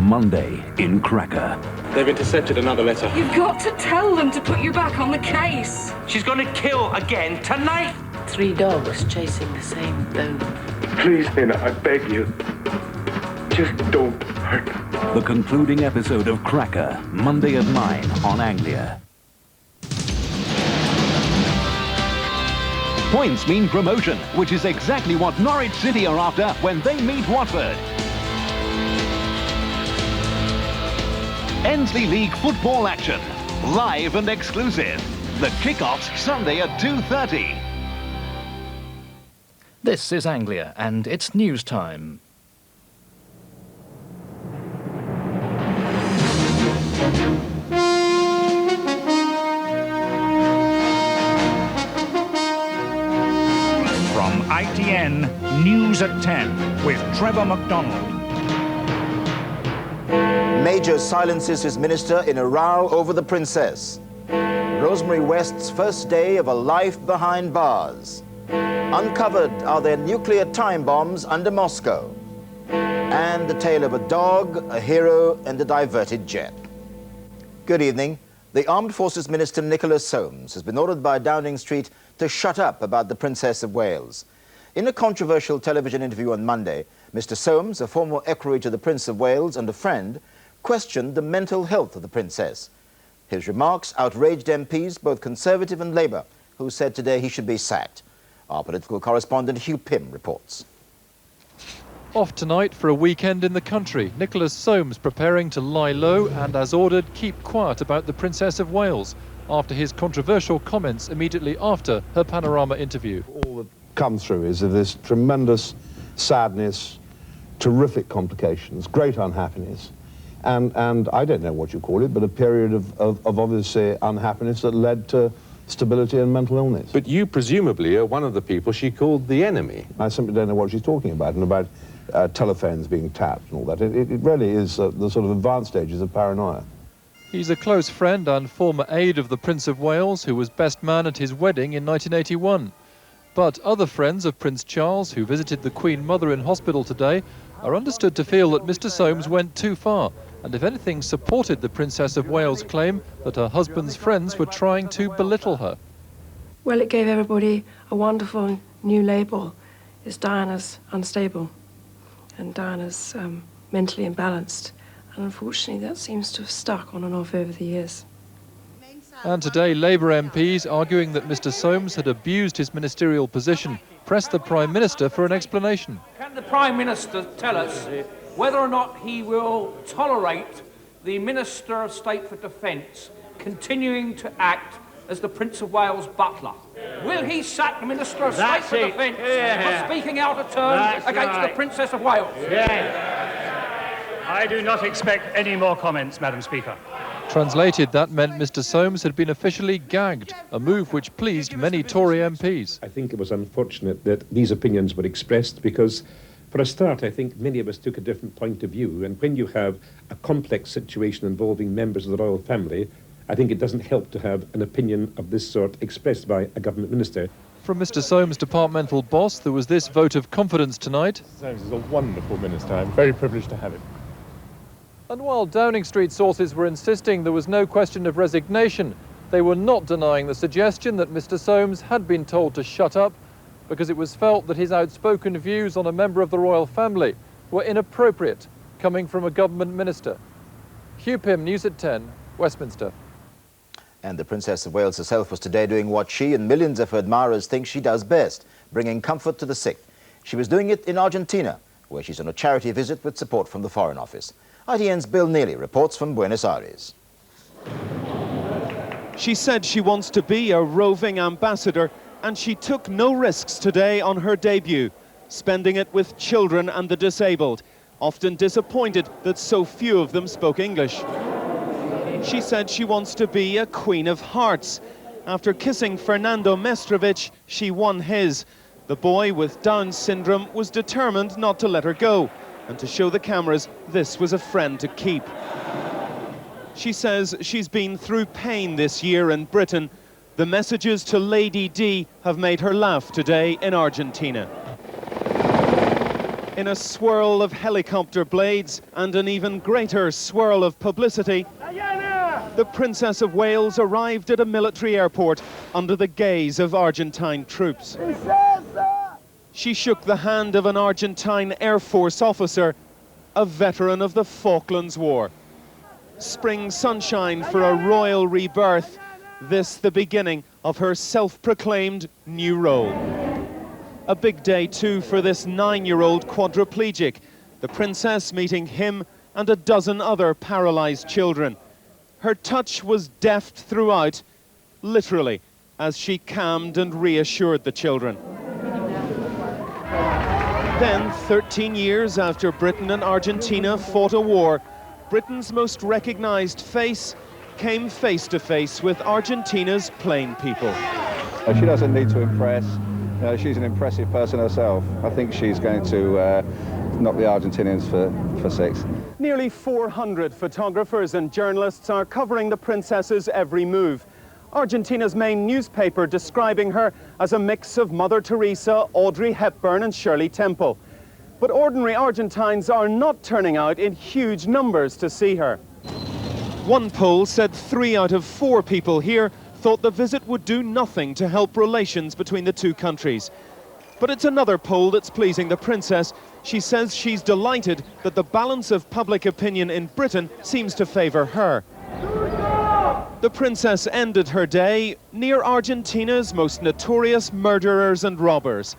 Monday in Cracker. They've intercepted another letter. You've got to tell them to put you back on the case. She's going to kill again tonight. 3 dogs chasing the same bone. Please, Nina, I beg you. Just don't hurt me. The concluding episode of Cracker, Monday at 9 on Anglia. Points mean promotion, which is exactly what Norwich City are after when they meet Watford. Ensley League football action, live and exclusive. The kick-off's Sunday at 2:30. This is Anglia, and it's news time. From ITN, News at 10, with Trevor McDonald. Major silences his minister in a row over the princess. Rosemary West's first day of a life behind bars. Uncovered are their nuclear time bombs under Moscow. And the tale of a dog, a hero, and a diverted jet. Good evening. The Armed Forces Minister Nicholas Soames has been ordered by Downing Street to shut up about the Princess of Wales. In a controversial television interview on Monday, Mr. Soames, a former equerry to the Prince of Wales and a friend, questioned the mental health of the princess. His remarks outraged MPs, both Conservative and Labour, who said today he should be sacked. Our political correspondent Hugh Pym reports. Off tonight for a weekend in the country, Nicholas Soames preparing to lie low and, as ordered, keep quiet about the Princess of Wales after his controversial comments immediately after her Panorama interview. All that comes through is of this tremendous sadness, terrific complications, great unhappiness, and I don't know what you call it, but a period of obviously unhappiness that led to stability and mental illness. But you presumably are one of the people she called the enemy. I simply don't know what she's talking about, and about telephones being tapped and all that. It really is the sort of advanced stages of paranoia. He's a close friend and former aide of the Prince of Wales, who was best man at his wedding in 1981. But other friends of Prince Charles, who visited the Queen Mother in hospital today, are understood to feel that Mr. Soames went too far, and if anything supported the Princess of Wales' claim that her husband's friends were trying to belittle her. Well, it gave everybody a wonderful new label. It's Diana's unstable and Diana's mentally imbalanced. And unfortunately, that seems to have stuck on and off over the years. And today, Labour MPs, arguing that Mr. Soames had abused his ministerial position, pressed the Prime Minister for an explanation. Can the Prime Minister tell us whether or not he will tolerate the Minister of State for Defence continuing to act as the Prince of Wales butler? Will he sack the Minister of State for Defence for speaking out of turn against the Princess of Wales? I do not expect any more comments, Madam Speaker. Translated, that meant Mr. Soames had been officially gagged, a move which pleased many Tory MPs. I think it was unfortunate that these opinions were expressed because, for a start, I think many of us took a different point of view, and when you have a complex situation involving members of the royal family, I think it doesn't help to have an opinion of this sort expressed by a government minister. From Mr. Soames' departmental boss, there was this vote of confidence tonight. Soames is a wonderful minister. I'm very privileged to have him. And while Downing Street sources were insisting there was no question of resignation, they were not denying the suggestion that Mr. Soames had been told to shut up because it was felt that his outspoken views on a member of the royal family were inappropriate, coming from a government minister. Hugh Pym, News at 10, Westminster. And the Princess of Wales herself was today doing what she and millions of her admirers think she does best, bringing comfort to the sick. She was doing it in Argentina, where she's on a charity visit with support from the Foreign Office. ITN's Bill Neely reports from Buenos Aires. She said she wants to be a roving ambassador, and she took no risks today on her debut, spending it with children and the disabled, often disappointed that so few of them spoke English. She said she wants to be a Queen of Hearts. After kissing Fernando Mestrovich, she won his. The boy with Down syndrome was determined not to let her go, and to show the cameras this was a friend to keep. She says she's been through pain this year in Britain. The messages to Lady D have made her laugh today in Argentina. In a swirl of helicopter blades and an even greater swirl of publicity, the Princess of Wales arrived at a military airport under the gaze of Argentine troops. She shook the hand of an Argentine Air Force officer, a veteran of the Falklands War. Spring sunshine for a royal rebirth, this the beginning of her self-proclaimed new role. A big day too for this 9-year-old quadriplegic, the princess meeting him and a dozen other paralysed children. Her touch was deft throughout, literally, as she calmed and reassured the children. Then, 13 years after Britain and Argentina fought a war, Britain's most recognised face came face to face with Argentina's plain people. She doesn't need to impress. She's an impressive person herself. I think she's going to knock the Argentinians for 6. Nearly 400 photographers and journalists are covering the princess's every move. Argentina's main newspaper describing her as a mix of Mother Teresa, Audrey Hepburn and Shirley Temple. But ordinary Argentines are not turning out in huge numbers to see her. One poll said 3 out of 4 people here thought the visit would do nothing to help relations between the two countries. But it's another poll that's pleasing the princess. She says she's delighted that the balance of public opinion in Britain seems to favour her. The princess ended her day near Argentina's most notorious murderers and robbers.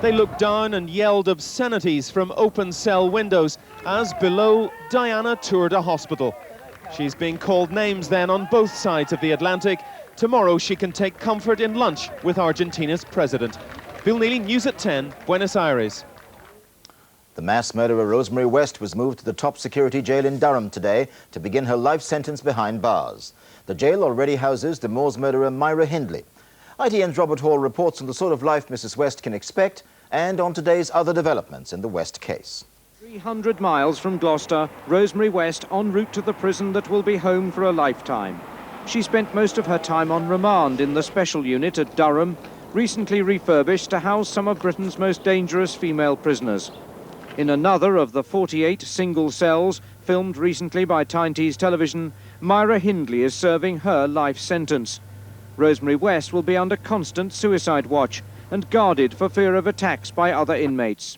They looked down and yelled obscenities from open cell windows as below Diana toured a hospital. She's being called names then on both sides of the Atlantic. Tomorrow she can take comfort in lunch with Argentina's president. Bill Neely, News at 10, Buenos Aires. The mass murderer Rosemary West was moved to the top security jail in Durham today to begin her life sentence behind bars. The jail already houses the Moors murderer Myra Hindley. ITN's Robert Hall reports on the sort of life Mrs. West can expect and on today's other developments in the West case. 300 miles from Gloucester, Rosemary West en route to the prison that will be home for a lifetime. She spent most of her time on remand in the special unit at Durham, recently refurbished to house some of Britain's most dangerous female prisoners. In another of the 48 single cells filmed recently by Tyne Tees Television, Myra Hindley is serving her life sentence. Rosemary West will be under constant suicide watch and guarded for fear of attacks by other inmates.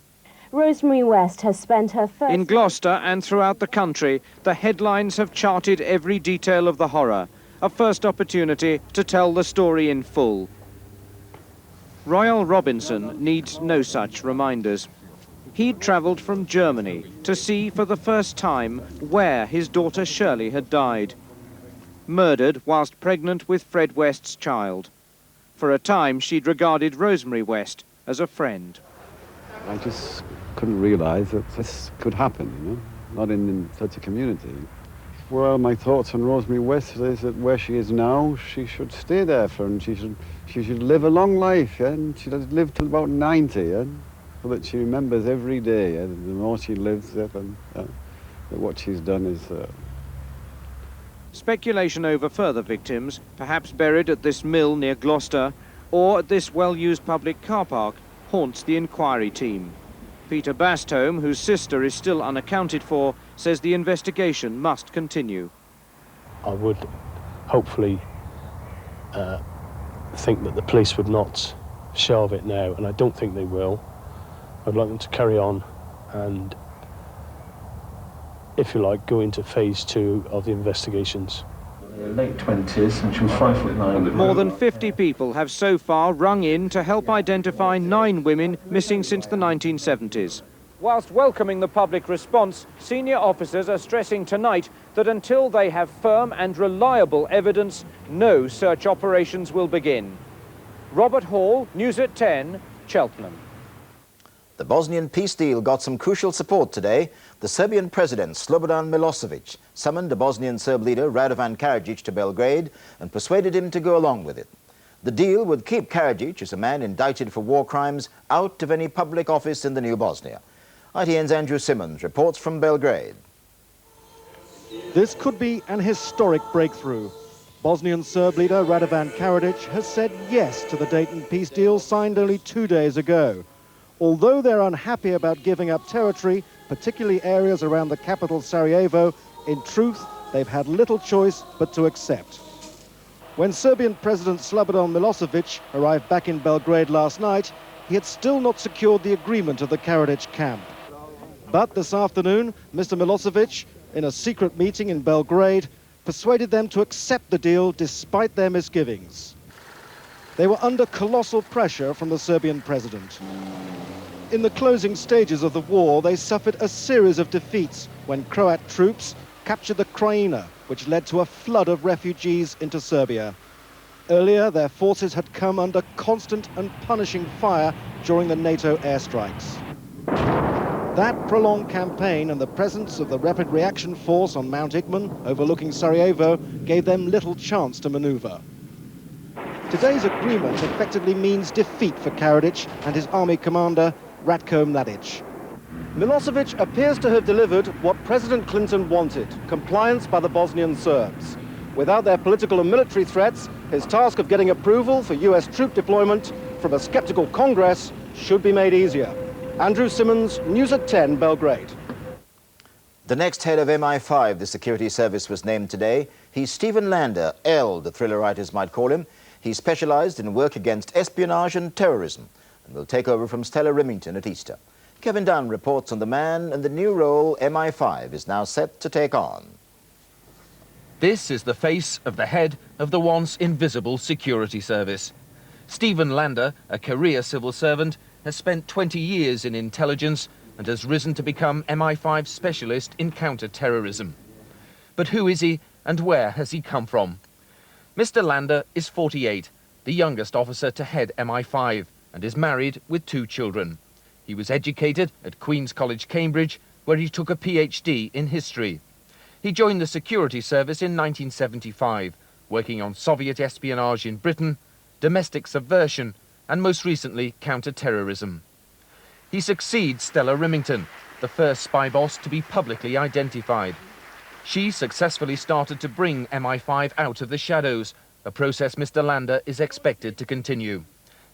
Rosemary West has spent her first... In Gloucester and throughout the country, the headlines have charted every detail of the horror, a first opportunity to tell the story in full. Royal Robinson needs no such reminders. He'd travelled from Germany to see for the first time where his daughter Shirley had died. Murdered whilst pregnant with Fred West's child. For a time, she'd regarded Rosemary West as a friend. I just couldn't realise that this could happen, you know, not in such a community. Well, my thoughts on Rosemary West is that where she is now, she should stay there and she should live a long life, yeah? And she should live till about 90, yeah? So that she remembers every day, yeah? The more she lives, yeah? And that what she's done is... Speculation over further victims, perhaps buried at this mill near Gloucester or at this well-used public car park, haunts the inquiry team. Peter Bastholm, whose sister is still unaccounted for, says the investigation must continue. I would hopefully think that the police would not shelve it now, and I don't think they will. I'd like them to carry on and, if you like, go into phase 2 of the investigations. Late 20s, and she was 5'9". More than 50 people have so far rung in to help identify 9 women missing since the 1970s. Whilst welcoming the public response, senior officers are stressing tonight that until they have firm and reliable evidence, no search operations will begin. Robert Hall, News at 10, Cheltenham. The Bosnian peace deal got some crucial support today. The Serbian president, Slobodan Milosevic, summoned the Bosnian Serb leader, Radovan Karadzic, to Belgrade and persuaded him to go along with it. The deal would keep Karadzic, as a man indicted for war crimes, out of any public office in the new Bosnia. ITN's Andrew Simmons reports from Belgrade. This could be an historic breakthrough. Bosnian Serb leader Radovan Karadzic has said yes to the Dayton peace deal signed only 2 days ago. Although they're unhappy about giving up territory, particularly areas around the capital Sarajevo, in truth, they've had little choice but to accept. When Serbian President Slobodan Milosevic arrived back in Belgrade last night, he had still not secured the agreement of the Karadzic camp. But this afternoon, Mr. Milosevic, in a secret meeting in Belgrade, persuaded them to accept the deal despite their misgivings. They were under colossal pressure from the Serbian president. In the closing stages of the war, they suffered a series of defeats when Croat troops captured the Krajina, which led to a flood of refugees into Serbia. Earlier, their forces had come under constant and punishing fire during the NATO airstrikes. That prolonged campaign and the presence of the Rapid Reaction Force on Mount Igman, overlooking Sarajevo, gave them little chance to maneuver. Today's agreement effectively means defeat for Karadzic and his army commander, Ratko Mladic. Milosevic appears to have delivered what President Clinton wanted, compliance by the Bosnian Serbs. Without their political and military threats, his task of getting approval for US troop deployment from a skeptical Congress should be made easier. Andrew Simmons, News at 10, Belgrade. The next head of MI5, the security service, was named today. He's Stephen Lander, L, the thriller writers might call him. He specialized in work against espionage and terrorism and will take over from Stella Remington at Easter. Kevin Dunn reports on the man and the new role MI5 is now set to take on. This is the face of the head of the once invisible security service. Stephen Lander, a career civil servant, has spent 20 years in intelligence and has risen to become MI5 specialist in counter-terrorism. But who is he and where has he come from? Mr. Lander is 48, the youngest officer to head MI5, and is married with 2 children. He was educated at Queen's College, Cambridge, where he took a PhD in history. He joined the security service in 1975, working on Soviet espionage in Britain, domestic subversion, and most recently, counter-terrorism. He succeeds Stella Remington, the first spy boss to be publicly identified. She successfully started to bring MI5 out of the shadows, a process Mr. Lander is expected to continue.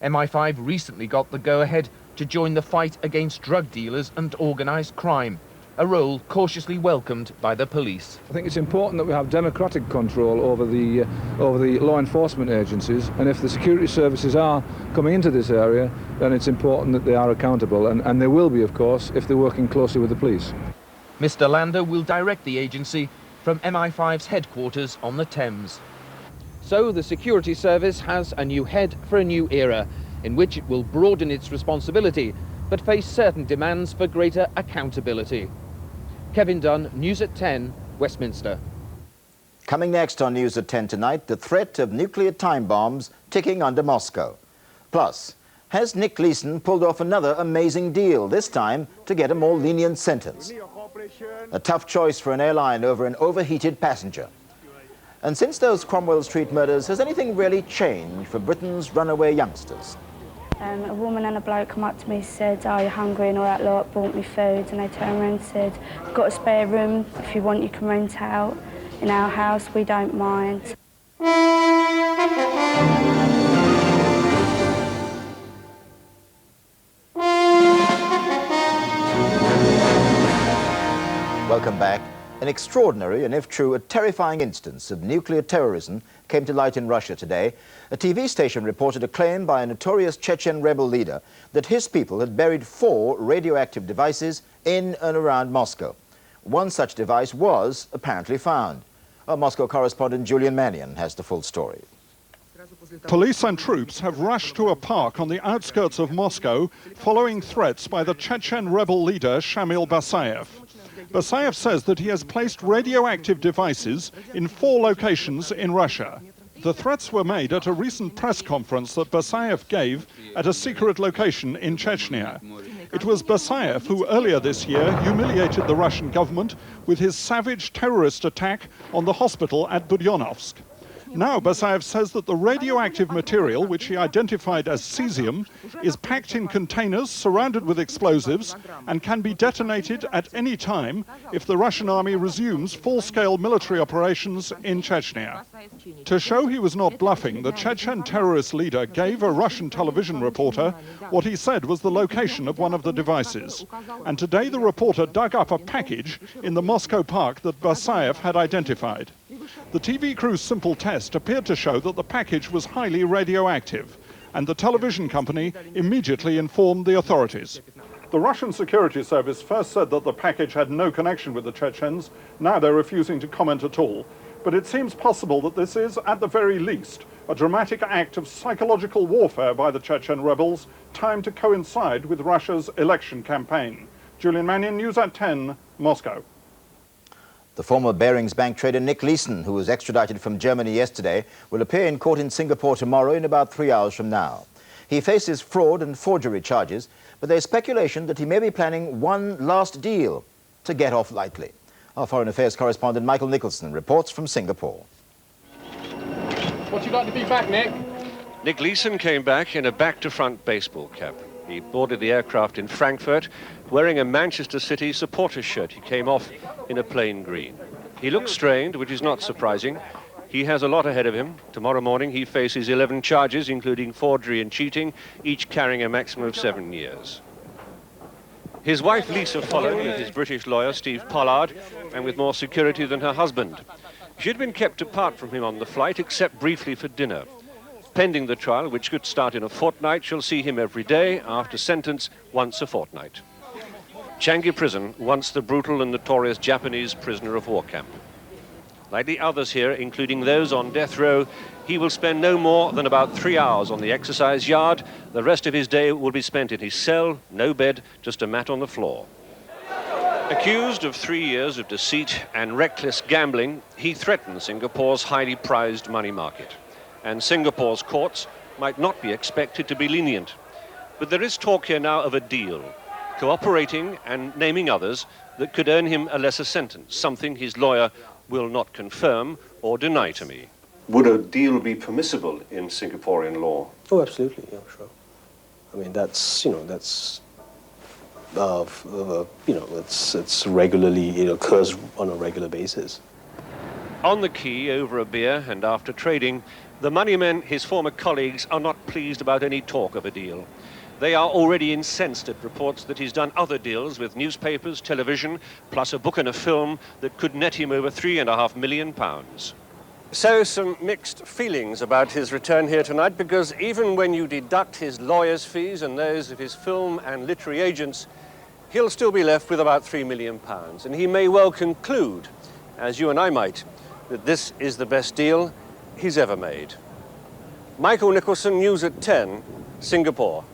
MI5 recently got the go-ahead to join the fight against drug dealers and organised crime, a role cautiously welcomed by the police. I think it's important that we have democratic control over the law enforcement agencies, and if the security services are coming into this area, then it's important that they are accountable, and they will be, of course, if they're working closely with the police. Mr. Lander will direct the agency from MI5's headquarters on the Thames. So the security service has a new head for a new era, in which it will broaden its responsibility, but face certain demands for greater accountability. Kevin Dunn, News at 10, Westminster. Coming next on News at 10 tonight, the threat of nuclear time bombs ticking under Moscow. Plus, has Nick Leeson pulled off another amazing deal, this time to get a more lenient sentence? A tough choice for an airline over an overheated passenger. And since those Cromwell Street murders, has anything really changed for Britain's runaway youngsters? A woman and a bloke come up to me and said, "Are you hungry?" and all that lot, brought me food, and they turned around and said, "Got a spare room, if you want you can rent out in our house, we don't mind." Welcome back. An extraordinary and, if true, a terrifying instance of nuclear terrorism came to light in Russia today. A TV station reported a claim by a notorious Chechen rebel leader that his people had buried 4 radioactive devices in and around Moscow. One such device was apparently found. Our Moscow correspondent Julian Mannion has the full story. Police and troops have rushed to a park on the outskirts of Moscow following threats by the Chechen rebel leader Shamil Basayev. Basayev says that he has placed radioactive devices in 4 locations in Russia. The threats were made at a recent press conference that Basayev gave at a secret location in Chechnya. It was Basayev who earlier this year humiliated the Russian government with his savage terrorist attack on the hospital at Budyonovsk. Now Basayev says that the radioactive material, which he identified as cesium, is packed in containers surrounded with explosives and can be detonated at any time if the Russian army resumes full-scale military operations in Chechnya. To show he was not bluffing, the Chechen terrorist leader gave a Russian television reporter what he said was the location of one of the devices. And today the reporter dug up a package in the Moscow park that Basayev had identified. The TV crew's simple test appeared to show that the package was highly radioactive, and the television company immediately informed the authorities. The Russian security service first said that the package had no connection with the Chechens. Now they're refusing to comment at all. But it seems possible that this is, at the very least, a dramatic act of psychological warfare by the Chechen rebels, timed to coincide with Russia's election campaign. Julian Mannion, News at 10, Moscow. The former Barings Bank trader Nick Leeson, who was extradited from Germany yesterday, will appear in court in Singapore tomorrow in about 3 hours from now. He faces fraud and forgery charges, but there's speculation that he may be planning one last deal to get off lightly. Our Foreign Affairs correspondent Michael Nicholson reports from Singapore. What you got to be back, Nick? Nick Leeson came back in a back-to-front baseball cap. He boarded the aircraft in Frankfurt wearing a Manchester City supporter shirt. He came off in a plain green. He looked strained, which is not surprising. He has a lot ahead of him. Tomorrow morning he faces 11 charges, including forgery and cheating, each carrying a maximum of 7 years. His wife Lisa followed with his British lawyer Steve Pollard, and with more security than her husband. She had been kept apart from him on the flight, except briefly for dinner. Pending the trial, which could start in a fortnight, she'll see him every day, after sentence, once a fortnight. Changi Prison, once the brutal and notorious Japanese prisoner of war camp. Like the others here, including those on death row, he will spend no more than about 3 hours on the exercise yard. The rest of his day will be spent in his cell, no bed, just a mat on the floor. Accused of 3 years of deceit and reckless gambling, he threatened Singapore's highly prized money market. And Singapore's courts might not be expected to be lenient. But there is talk here now of a deal, cooperating and naming others that could earn him a lesser sentence, something his lawyer will not confirm or deny to me. Would a deal be permissible in Singaporean law? Oh, absolutely, yeah, sure. I mean, that's it's regularly, it occurs on a regular basis. On the quay, over a beer and after trading, the moneymen, his former colleagues, are not pleased about any talk of a deal. They are already incensed at reports that he's done other deals with newspapers, television, plus a book and a film that could net him over £3.5 million. So some mixed feelings about his return here tonight, because even when you deduct his lawyer's fees and those of his film and literary agents, he'll still be left with about £3 million. And he may well conclude, as you and I might, that this is the best deal he's ever made. Michael Nicholson, News at 10, Singapore.